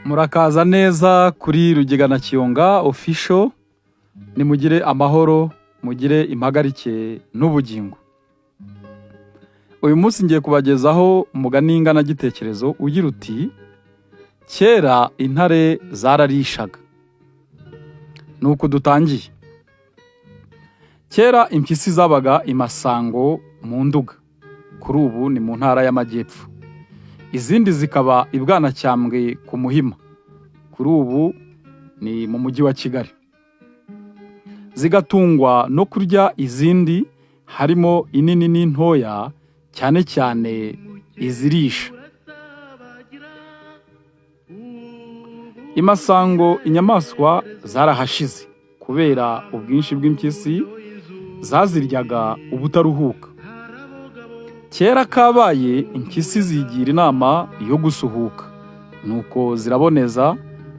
Murakaza neza kuri Rugigana Kiyonga official, nimugire amahoro, mugire impagarike n'ubugingo. Uyu munsi ngiye kubagezaho umugani ingana gitekerezo ugira uti: kera intare zararishaga. Nuko dutangiye. Kera impyisi zabaga imasango mu Nduga, kuri ubu ni mu ntara y'Amajyepfo. Izindi zikaba ibwanacyambwe ku Muhima, kuri ubu ni mu mujyi wa Kigali. Zigatungwa no kurya izindi, harimo inini n'intoya, cyane cyane izirisha. Imasango inyamaswa zarahashize kubera ubwinshi bw'impyisi zaziryaga ubutaruhuka. Kera kabaye impyisi zigira inama yo gusuhuka, nuko ziraboneza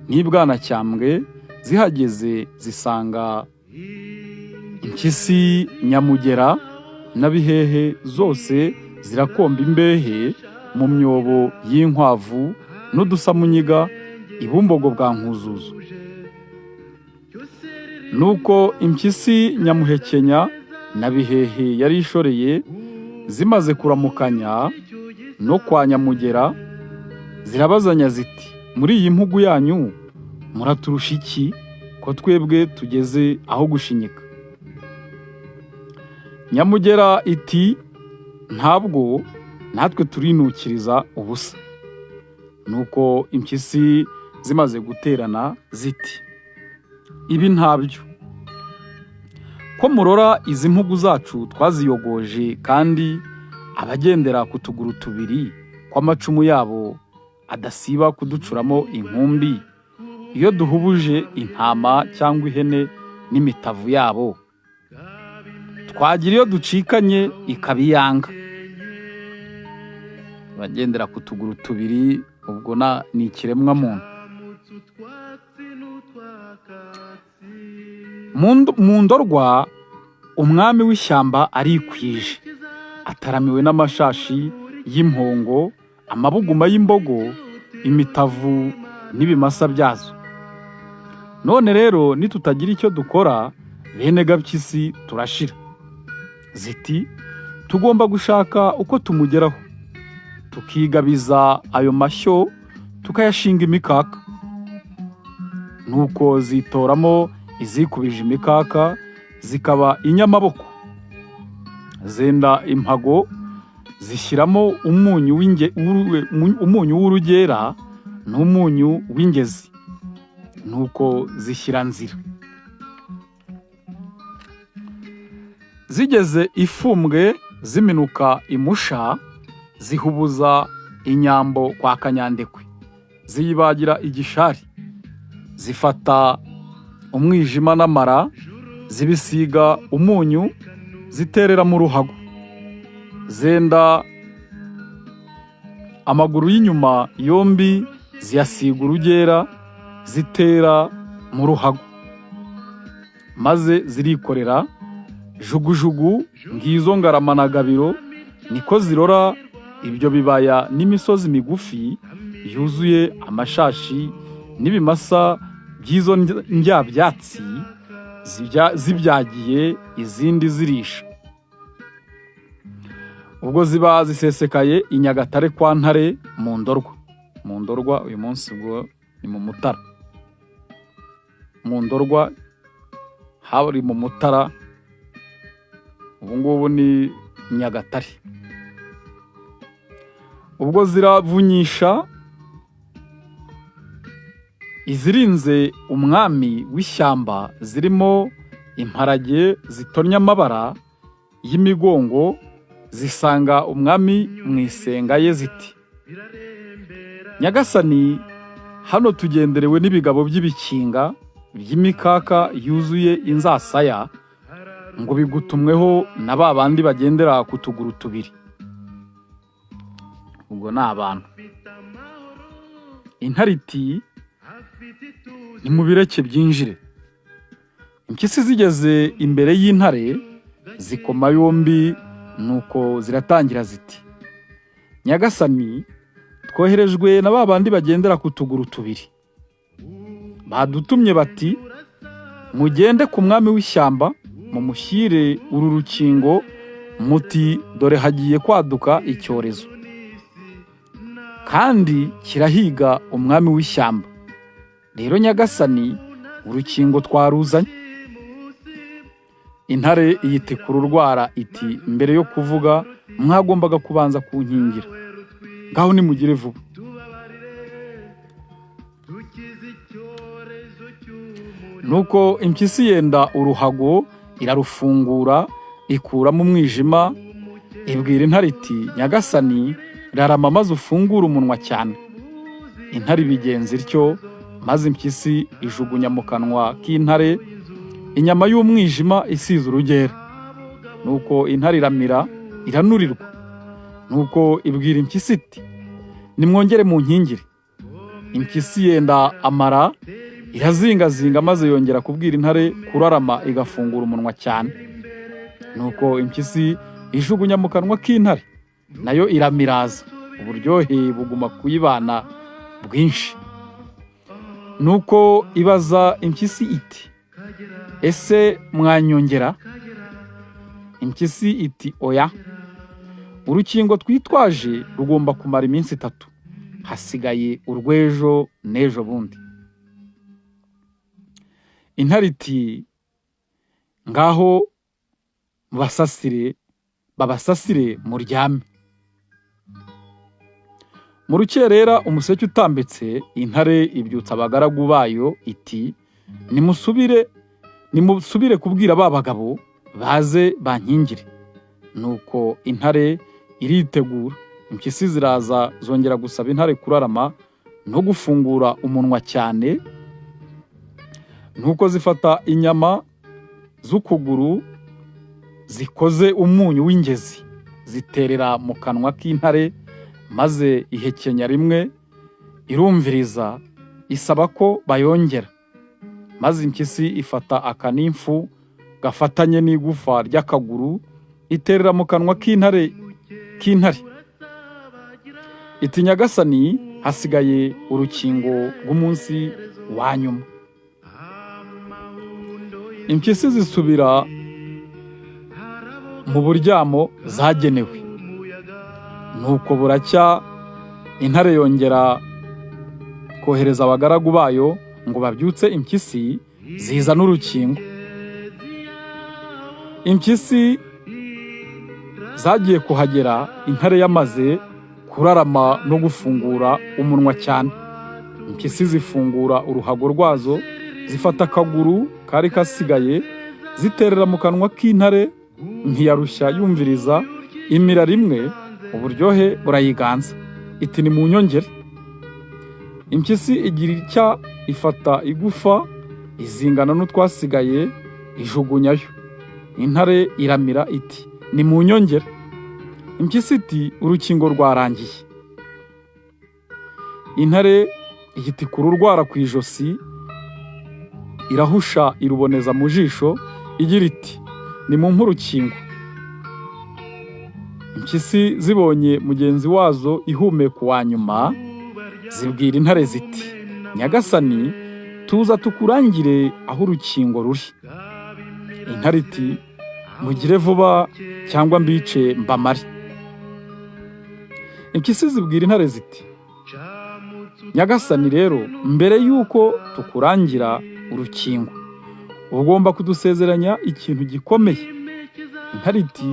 n'ibwanacyambwe. Zihageze zisanga impyisi Nyamugera na Bihehe zose zirakomba imbehe mu myobo y'inkwavu n'udusamunyiga ibumbogo bwa Nkuzuzu. Nuko impyisi Nyamuhekenya na Bihehe yari ishoreye zimaze kuramukanya no kwa Nyamugera, zirabazanya ziti: muri iyi mpugu yanyu muraturusha iki, ko twebwe tugeze aho gushinyika? Nyamugera iti: ntabwo, natwe turinukiriza ubusa. Nuko impyisi zimaze guterana ziti: ibi ntabyo, ko murora izi mpugu zacu twaziyogoje, kandi abagendera ku tuguru tubiri kw'amacumu yabo adasiba kuducuramo inkumbi iyo duhubuje intama cyangwa ihene n'imitavu yabo. Twagira iyo ducikanye ikabiyanga. Abagendera ku tuguru tubiri ubwo ni ikiremwa muntu. Mu Ndorwa umwami w'ishyamba arikwije, ataramiwe n'amashashi y'impongo, amabuguma y'imbogo, imitavu n'ibimasa byazo. None rero nitutagira icyo dukora, bene Gapyisi turashira. Ziti: tugomba gushaka uko tumugeraho, tukigabiza ayo mashyo tukayashinga imikaka. Nuko zitoramo izikubije imikaka, zikaba inyamaboko. Zenda impago, zishyiramo umunyu w'urugera n'umunyu w'ingezi. Nuko zishyira nzira. Zigeze ifumbwe ziminuka imusha, zihubuza inyambo kwa Kanyandekwe, ziyibagira igishari. Zifata umwijima n'amara, zibisiga umunyu, ziterera mu ruhago. Zenda amaguru y'inyuma yombi, ziyasiga urugera, zitera mu ruhago. Maze zirikorera jugujugu. Ngizo Ngarama na Gabiro, niko zirora ibyo bibaya n'imisozi migufi yuzuye amashashi n'ibimasa by'izo ndyabyatsi, zibyagiye izindi zirisha. Ubwo ziba zisesekaye i Nyagatare kwa Ntare mu Ndorwa. Mu Ndorwa uyu munsi ubwo ni mu Mutara. Mu Ndorwa hari mu Mutara, ubu ngubu ni Nyagatare. Ubwo ziravunyisha izirinze umwami w'ishyamba, zirimo imparage zitonnya amabara y'imigongo, zisanga umwami mu isenga ye ziti: Nyagasani, hano tugenderewe n'ibigabo by'ibikinga by'imikaka yuzuye inzasaya, ngo bigutumweho na ba bandi bagendera ku tuguru tubiri. Ubwo ni abantu. Intare iti: nimubireke byinjire. Impyisi zigeze imbere y'intare, zikoma yombi, nuko ziratangira ziti: Nyagasani, twoherejwe na ba bandi bagendera ku tuguru tubiri. Badutumye bati, mugende ku mwami w'ishyamba mumushyire uru rukingo muti dore hagiye kwaduka icyorezo kandi kirahiga umwami w'ishyamba. Rero nyagasani, urukingo twaruzanye. Intare iyitikura urwara iti, mbere yo kuvuga mwagombaga kubanza kunkingira. Ngaho nimugire vuba. Nuko impyisi yenda uruhago irarufungura, ikuramo umwijima, ibwira intare iti, nyagasani, rarama maze ufungure umunwa cyane. Intare ibigenza ityo, maze impyisi ijugunya mu kanwa k'intare inyama y'umwijima isize urugera. Nuko intare iramira iranurirwa. Nuko ibwira impyisi iti, nimwongere mu nkingire. Impyisi yenda amara irazingazinga, maze yongera kubwira intare kurarama igafungura umunwa cyane. Nuko impyisi ijugunya mu kanwa k'intare, nayo iramiraza, uburyohe buguma kuyibana bwinshi. Nuko ibaza impyisi iti, ese mwanyongera? Impyisi iti, oya, urukingo twitwaje rugomba kumara iminsi 3, hasigaye urw'ejo n'ejo bundi. Intare iti, ngaho babasasire muryame. Mu rukerera umuseke utambitse, intare ibyutsa abagaragu bayo iti, nimusubire kubwira ba bagabo baze bankingire. Nuko intare iritegura. Impyisi ziraza zongera gusaba intare kurarama no gufungura umunwa cyane. Nuko zifata inyama z'ukuguru zikoze umunyu w'ingezi, ziterera mu kanwa k'intare, maze ihekenya rimwe, irumviriza, isaba ko bayongera. Maze impyisi ifata akanimfu gafatanye n'igufa ry'akaguru, iterera mu kanwa k'intare. Iti, nyagasani, hasigaye urukingo rw'umunsi wa nyuma. Impyisi zisubira mu buryamo zagenewe. Nuko buracya, intare yongera kohereza abagaragu bayo ngo babyutse impyisi zizana urukingo. Impyisi zagiye kuhagera, intare yamaze kurarama no gufungura umunwa cyane. Impyisi zifungura uruhago rwazo, zifata akaguru kari kasigaye, ziterera mu kanwa k'intare, ntiyarushya yumviriza, imira rimwe, uburyohe burayiganza. Iti, nimunyongere. Impyisi igira itya, ifata igufa izingana n'utwasigaye ijugunyayo. Intare iramira iti, nimunyongere. Impyisi iti, urukingo rwarangiye. Intare iyitikura urwara ku ijosi, irahusha iruboneza mu jisho, igira iti, nimumpe urukingo. Impyisi zibonye mugenzi wazo ihumeka uwa nyuma, zibwira intare ziti, nyagasani, tuza tukurangire aho urukingo ruri. Intare iti, mugire vuba cyangwa mbice mbamare. Impyisi zibwira intare ziti, nyagasani, rero mbere y'uko tukurangira urukingo ugomba kudusezeranya ikintu gikomeye. Intare iti,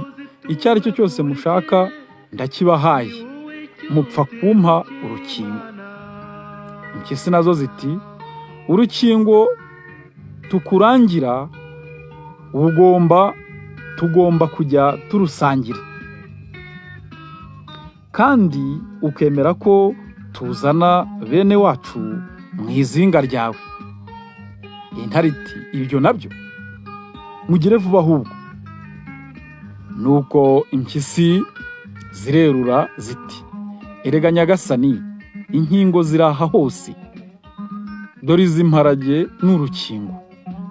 icyo ari cyo cyose mushaka ndakibahaye, mupfa kumpa urukingo. Impyisi nazo ziti, urukingo tukurangira tugomba kujya turusangira, kandi ukemera ko tuzana bene wacu mu izinga ryawe. Intare iti, ibyo nabyo mugire vuba ahubwo. Nuko impyisi zirerura ziti, erega nyagasani, inkingo ziraha hose. Dore izi mparage n'urukingo,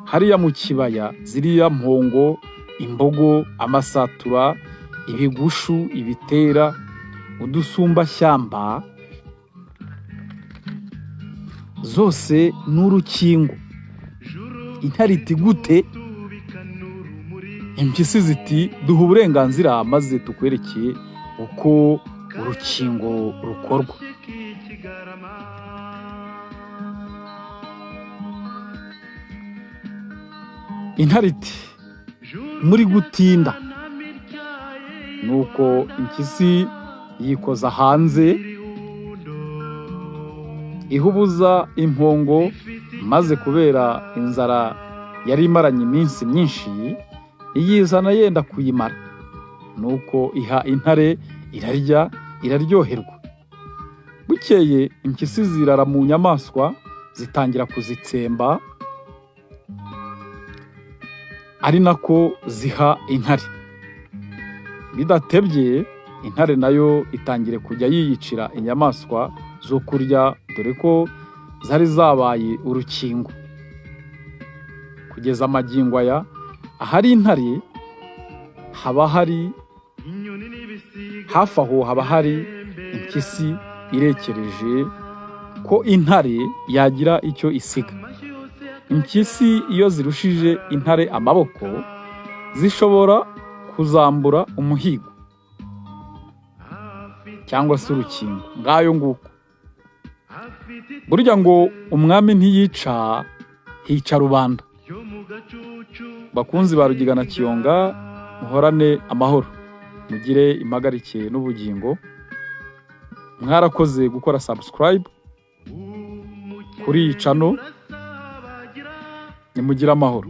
hariya mu kibaya ziriya mpongo, imbogo, amasatura, ibigushu, ibitera, udusumbashyamba, zose ni urukingo. Intare iti gute? Impyisi ziti duha uburenganzira maze tukwerekeye uko urukingo rukorwa. Intare iti muri gutinda. Nuko impyisi yikoza hanze ihubuza impongo, maze kubera inzara yari imaranye iminsi myinshi iyizana yenda kuyimara. Nuko iha intare irarya iraryoherwa. Bukeye impyisi zirara mu nyamaswa zitangira kuzitsemba, ari nako ziha intare. Bidatebye intare nayo itangire kujya yiyicira inyamaswa zo kurya, dore ko zari zabaye urukingo. Kugeza amagingo aya, ahari intare haba hari hafi aho haba hari impyisi irekereje ko intare yagira icyo isiga. Impyisi iyo zirushije intare amaboko zishobora kuzambura umuhigo cyangwa se urukingo. Ngayo nguko. Burya ngo umwami ntiyica, hica rubanda. Bakunzi ba Rugiga na Kiyonga, muhorane amahoro, mugire impagarike n'ubugingo. Mwarakoze gukora subscribe kuri iyi channel. Nimugire amahoro.